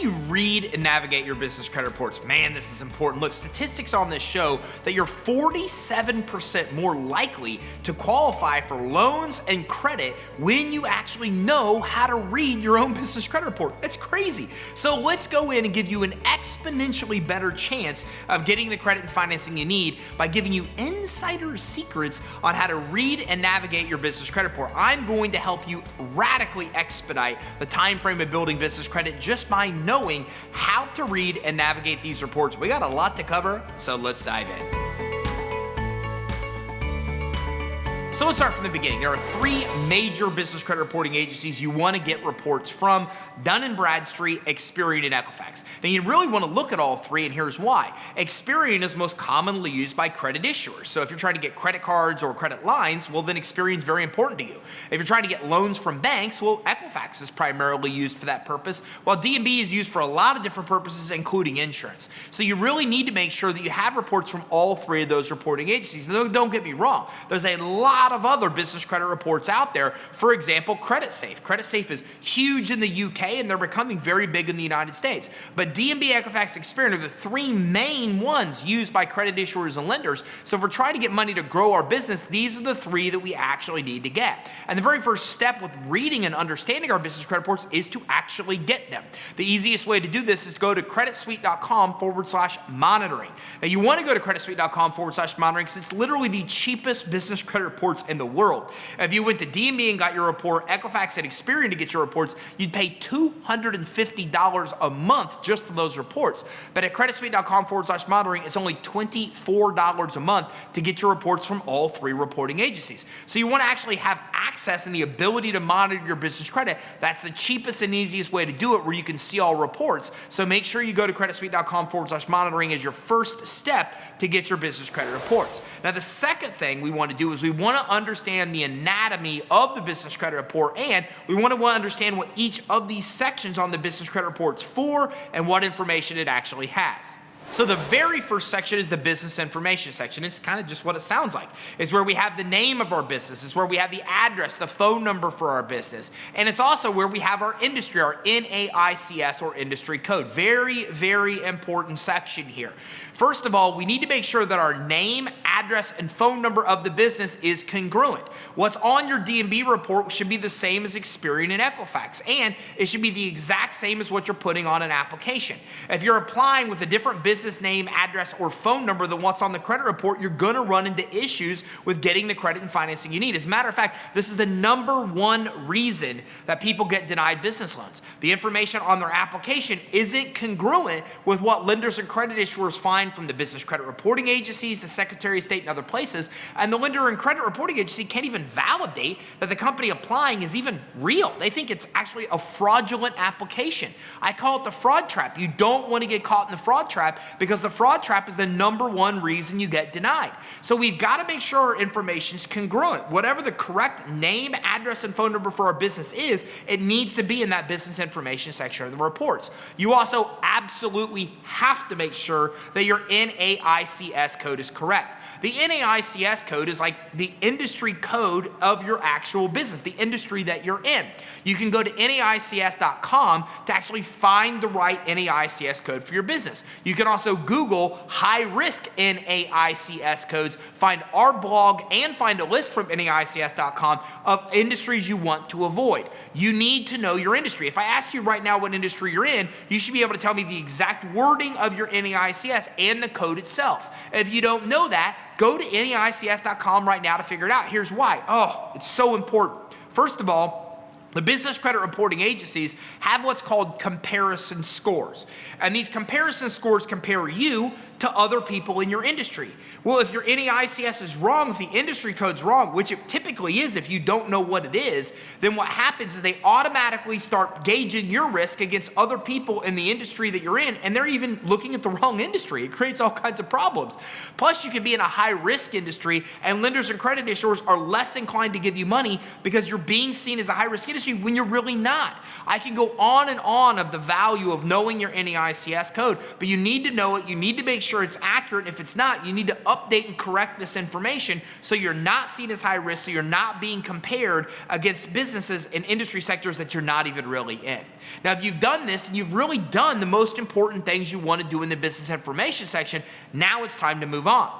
you read and navigate your business credit reports? Man, this is important. Look, statistics on this show that you're 47% more likely to qualify for loans and credit when you actually know how to read your own business credit report. It's crazy. So let's go in and give you an exponentially better chance of getting the credit and financing you need by giving you insider secrets on how to read and navigate your business credit report. I'm going to help you radically expedite the time frame of building business credit just by knowing how to read and navigate these reports. We got a lot to cover, so let's dive in. So let's start from the beginning. There are three major business credit reporting agencies you want to get reports from: Dun & Bradstreet, Expedite, and Equifax. Now you really want to look at all three, and here's why. Expedite is most commonly used by credit issuers. So if you're trying to get credit cards or credit lines, well then Expedite is very important to you. If you're trying to get loans from banks, well Equifax is primarily used for that purpose, while D&B is used for a lot of different purposes, including insurance. So you really need to make sure that you have reports from all three of those reporting agencies. Now, don't get me wrong. There's a lot of other business credit reports out there. For example, CreditSafe. CreditSafe is huge in the UK and they're becoming very big in the United States. But D&B, Equifax, Expedite are the three main ones used by credit issuers and lenders. So if we're trying to get money to grow our business, these are the three that we actually need to get. And the very first step with reading and understanding our business credit reports is to actually get them. The easiest way to do this is to go to creditsuite.com/monitoring. Now you want to go to creditsuite.com/monitoring because it's literally the cheapest business credit reports in the world. If you went to D&B and got your report, Equifax and Expedite to get your reports, you'd pay $250 a month just for those reports. But at creditsuite.com/monitoring, it's only $24 a month to get your reports from all three reporting agencies. So you want to actually have access and the ability to monitor your business credit. That's the cheapest and easiest way to do it, where you can see all reports. So make sure you go to creditsuite.com/monitoring as your first step to get your business credit reports. Now the second thing we want to do is we want to understand the anatomy of the business credit report, and we want to understand what each of these sections on the business credit report's for and what information it actually has. So the very first section is the business information section. It's kind of just what it sounds like. It's where we have the name of our business. It's where we have the address, the phone number for our business. And it's also where we have our industry, our NAICS or industry code. Very, very important section here. First of all, we need to make sure that our name, address, and phone number of the business is congruent. What's on your D&B report should be the same as Expedite and Equifax, and it should be the exact same as what you're putting on an application. If you're applying with a different business name, address, or phone number than what's on the credit report, you're going to run into issues with getting the credit and financing you need. As a matter of fact, this is the number one reason that people get denied business loans. The information on their application isn't congruent with what lenders and credit issuers find from the business credit reporting agencies, the Secretary of State, and other places. And the lender and credit reporting agency can't even validate that the company applying is even real. They think it's actually a fraudulent application. I call it the fraud trap. You don't want to get caught in the fraud trap, because the fraud trap is the number one reason you get denied. So we've got to make sure our information is congruent. Whatever the correct name, address, and phone number for our business is, it needs to be in that business information section of the reports. You also absolutely have to make sure that your NAICS code is correct. The NAICS code is like the industry code of your actual business, the industry that you're in. You can go to NAICS.com to actually find the right NAICS code for your business. You can also Google high-risk NAICS codes, find our blog, and find a list from NAICS.com of industries you want to avoid. You need to know your industry. If I ask you right now what industry you're in, you should be able to tell me the exact wording of your NAICS and the code itself. If you don't know that, go to NAICS.com right now to figure it out. Here's why. Oh, it's so important. First of all, the business credit reporting agencies have what's called comparison scores. And these comparison scores compare you to other people in your industry. Well, if your NAICS is wrong, if the industry code's wrong, which it typically is if you don't know what it is, then what happens is they automatically start gauging your risk against other people in the industry that you're in, and they're even looking at the wrong industry. It creates all kinds of problems. Plus, you could be in a high-risk industry, and lenders and credit issuers are less inclined to give you money because you're being seen as a high-risk industry industry when you're really not. I can go on and on of the value of knowing your NAICS code, but you need to know it. You need to make sure it's accurate. If it's not, you need to update and correct this information so you're not seen as high risk, so you're not being compared against businesses in industry sectors that you're not even really in. Now, if you've done this and you've really done the most important things you want to do in the business information section, now it's time to move on.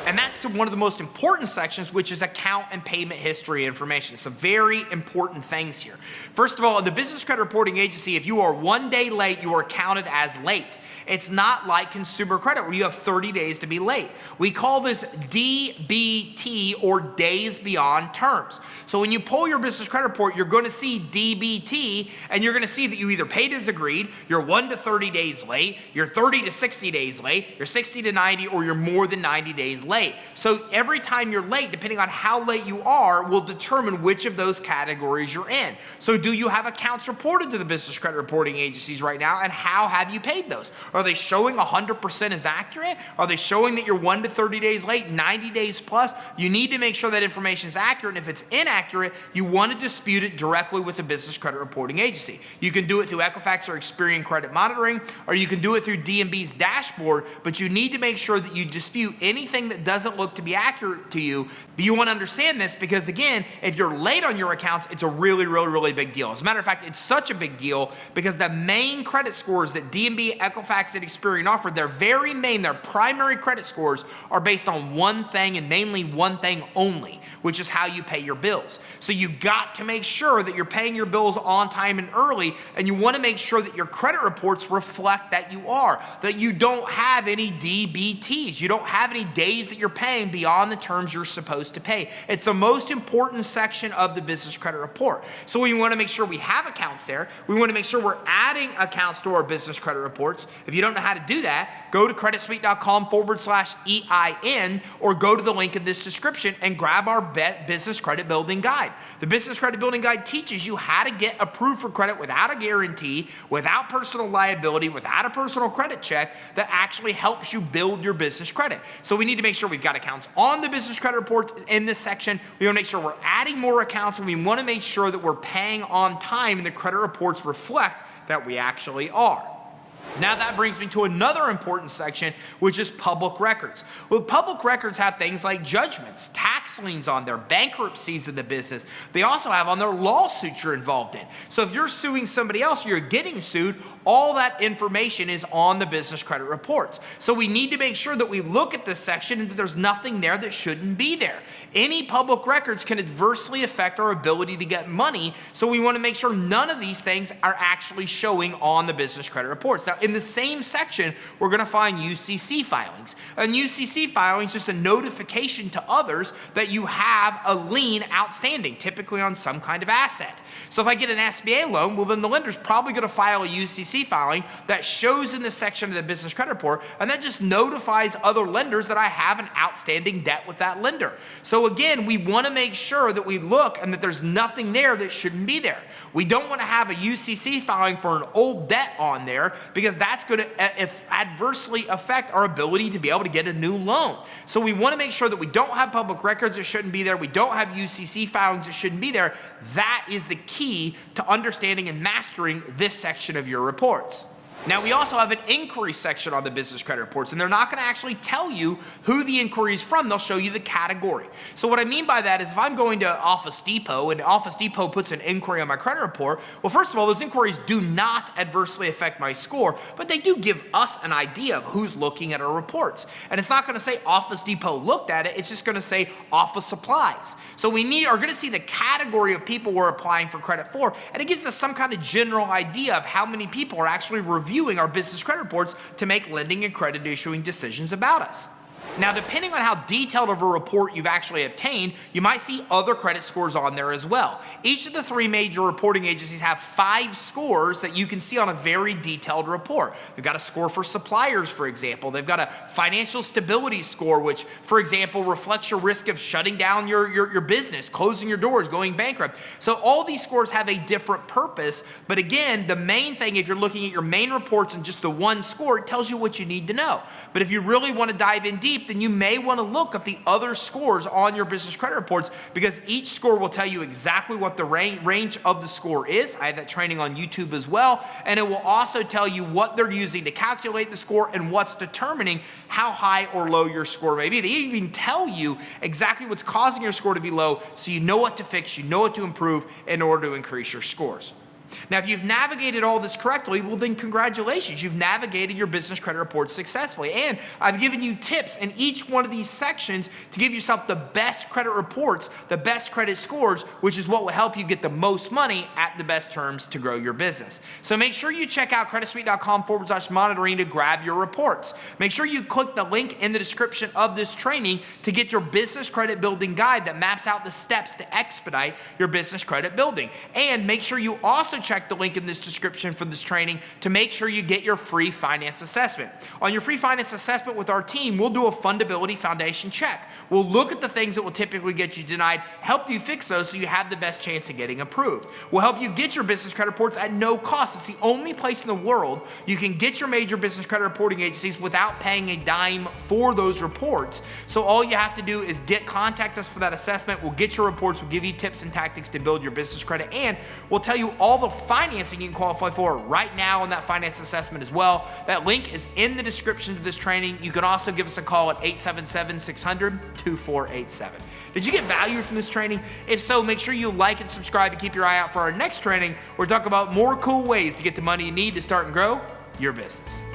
And that's to one of the most important sections, which is account and payment history information. Some very important things here. First of all, in the Business Credit Reporting Agency, if you are 1 day late, you are counted as late. It's not like consumer credit where you have 30 days to be late. We call this DBT, or days beyond terms. So when you pull your business credit report, you're going to see DBT, and you're going to see that you either paid as agreed, you're 1 to 30 days late, you're 30 to 60 days late, you're 60 to 90, or you're more than 90 days late. So every time you're late, depending on how late you are, will determine which of those categories you're in. So do you have accounts reported to the business credit reporting agencies right now, and how have you paid those? Are they showing 100% as accurate? Are they showing that you're 1 to 30 days late, 90 days plus? You need to make sure that information is accurate, and if it's inaccurate, you want to dispute it directly with the business credit reporting agency. You can do it through Equifax or Experian Credit Monitoring, or you can do it through DMB's dashboard, but you need to make sure that you dispute anything that doesn't look to be accurate to you. But you want to understand this because, again, if you're late on your accounts, it's a really, really, really big deal. As a matter of fact, it's such a big deal because the main credit scores that DMB, Equifax, and Experian offer, their primary credit scores are based on one thing and mainly one thing only, which is how you pay your bills. So you got to make sure that you're paying your bills on time and early, and you want to make sure that your credit reports reflect that you are, that you don't have any DBTs, you don't have any days that you're paying beyond the terms you're supposed to pay. It's the most important section of the business credit report. So we want to make sure we have accounts there. We want to make sure we're adding accounts to our business credit reports. If you don't know how to do that, go to creditsuite.com/EIN, or go to the link in this description and grab our business credit building guide. The business credit building guide teaches you how to get approved for credit without a guarantee, without personal liability, without a personal credit check, that actually helps you build your business credit. So we need to make sure we've got accounts on the business credit report in this section. We want to make sure we're adding more accounts, and we want to make sure that we're paying on time and the credit reports reflect that we actually are. Now that brings me to another important section, which is public records. Well, public records have things like judgments, tax liens on their, bankruptcies of the business. They also have on their lawsuits you're involved in. So if you're suing somebody else, you're getting sued, all that information is on the business credit reports. So we need to make sure that we look at this section and that there's nothing there that shouldn't be there. Any public records can adversely affect our ability to get money, so we want to make sure none of these things are actually showing on the business credit reports. Now, in the same section, we're going to find UCC filings. And UCC filings is just a notification to others that you have a lien outstanding, typically on some kind of asset. So if I get an SBA loan, well, then the lender's probably going to file a UCC filing that shows in this section of the business credit report, and that just notifies other lenders that I have an outstanding debt with that lender. So again, we want to make sure that we look and that there's nothing there that shouldn't be there. We don't want to have a UCC filing for an old debt on there, because that's going to adversely affect our ability to be able to get a new loan. So we want to make sure that we don't have public records that shouldn't be there. We don't have UCC filings that shouldn't be there. That is the key to understanding and mastering this section of your reports. Now, we also have an inquiry section on the business credit reports, and they're not going to actually tell you who the inquiry is from. They'll show you the category. So what I mean by that is if I'm going to Office Depot and Office Depot puts an inquiry on my credit report, well, first of all, those inquiries do not adversely affect my score, but they do give us an idea of who's looking at our reports. And it's not going to say Office Depot looked at it. It's just going to say Office Supplies. So we are going to see the category of people we're applying for credit for, and it gives us some kind of general idea of how many people are actually reviewing our business credit reports to make lending and credit issuing decisions about us. Now, depending on how detailed of a report you've actually obtained, you might see other credit scores on there as well. Each of the 3 major reporting agencies have 5 scores that you can see on a very detailed report. They've got a score for suppliers, for example. They've got a financial stability score, which, for example, reflects your risk of shutting down your business, closing your doors, going bankrupt. So all these scores have a different purpose. But again, the main thing, if you're looking at your main reports and just the one score, it tells you what you need to know. But if you really want to dive in deep, deep, then you may want to look at the other scores on your business credit reports, because each score will tell you exactly what the range of the score is. I have that training on YouTube as well, and it will also tell you what they're using to calculate the score and what's determining how high or low your score may be. They even tell you exactly what's causing your score to be low, so you know what to fix, you know what to improve in order to increase your scores. Now, if you've navigated all this correctly, well then congratulations, you've navigated your business credit reports successfully. And I've given you tips in each one of these sections to give yourself the best credit reports, the best credit scores, which is what will help you get the most money at the best terms to grow your business. So make sure you check out creditsuite.com/monitoring to grab your reports. Make sure you click the link in the description of this training to get your business credit building guide that maps out the steps to expedite your business credit building. And make sure you also check the link in this description for this training to make sure you get your free finance assessment. On your free finance assessment with our team, we'll do a fundability foundation check. We'll look at the things that will typically get you denied, help you fix those so you have the best chance of getting approved. We'll help you get your business credit reports at no cost. It's the only place in the world you can get your major business credit reporting agencies without paying a dime for those reports. So all you have to do is contact us for that assessment. We'll get your reports. We'll give you tips and tactics to build your business credit, and we'll tell you all the financing you can qualify for right now on that finance assessment as well. That link is in the description to this training. You can also give us a call at 877-600-2487. Did you get value from this training? If so, make sure you like and subscribe to keep your eye out for our next training, where we talk about more cool ways to get the money you need to start and grow your business.